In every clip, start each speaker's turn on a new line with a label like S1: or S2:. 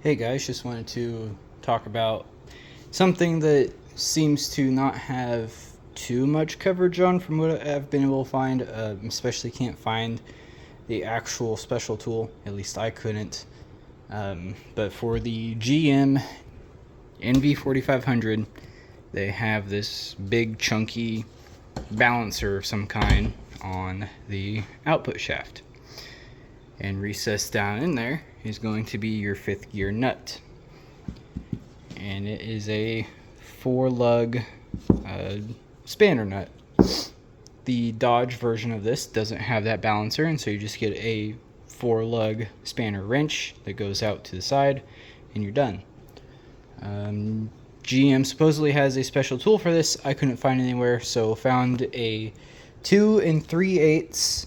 S1: Hey guys, just wanted to talk about something that seems to not have too much coverage on from what I've been able to find. Especially can't find the actual special tool, at least I couldn't. But for the GM NV4500, they have this big chunky balancer of some kind on the output shaft. And recessed down in there is going to be your 5th gear nut, and it is a 4-lug spanner nut. The Dodge version of this doesn't have that balancer, and so you just get a 4-lug spanner wrench that goes out to the side and you're done. GM supposedly has a special tool for this. I couldn't find anywhere, so found a 2 3/8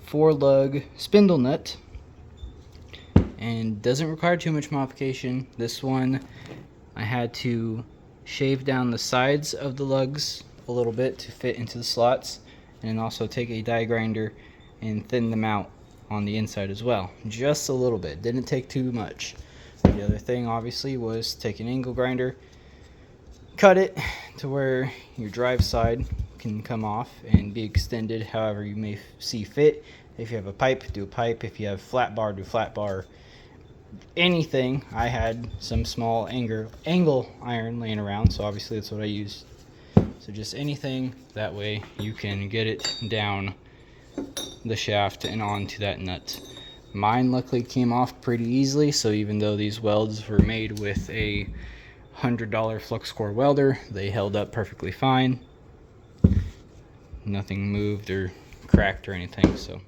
S1: 4-lug spindle nut, and doesn't require too much modification. This one I had to shave down the sides of the lugs a little bit to fit into the slots, and then also take a die grinder and thin them out on the inside as well, just a little bit. Didn't take too much. The other thing obviously was take an angle grinder, cut it to where your drive side can come off and be extended however you may see fit. If you have a pipe, do a pipe. If you have flat bar, do flat bar. Anything. I had some small angle iron laying around, so obviously that's what I used. So just anything, that way you can get it down the shaft and onto that nut. Mine luckily came off pretty easily, so even though these welds were made with a $100 flux core welder, they held up perfectly fine. Nothing moved or cracked or anything, so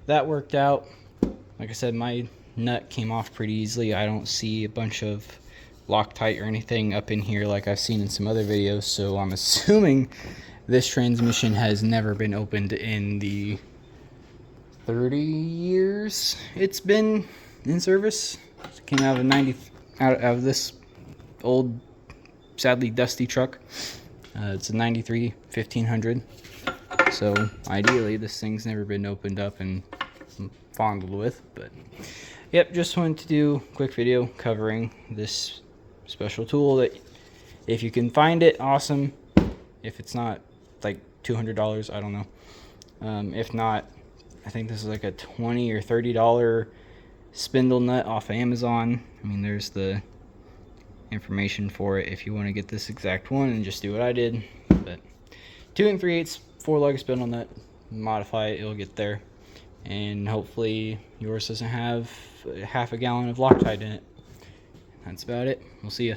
S1: that worked out. Like I said, my nut came off pretty easily. I don't see a bunch of Loctite or anything up in here like I've seen in some other videos, so I'm assuming this transmission has never been opened in the 30 years it's been in service. It came out of this old, sadly dusty truck. It's a 93 1500. So ideally this thing's never been opened up and fondled with, but yep, just wanted to do a quick video covering this special tool that if you can find it, awesome. If it's not like $200, I don't know. If not, I think this is like a $20 or $30 spindle nut off of Amazon. I mean, there's the information for it if you want to get this exact one and just do what I did. But 2 3/8 4-lug spindle nut, modify it, it'll get there. And hopefully yours doesn't have half a gallon of Loctite in it. That's about it. We'll see ya.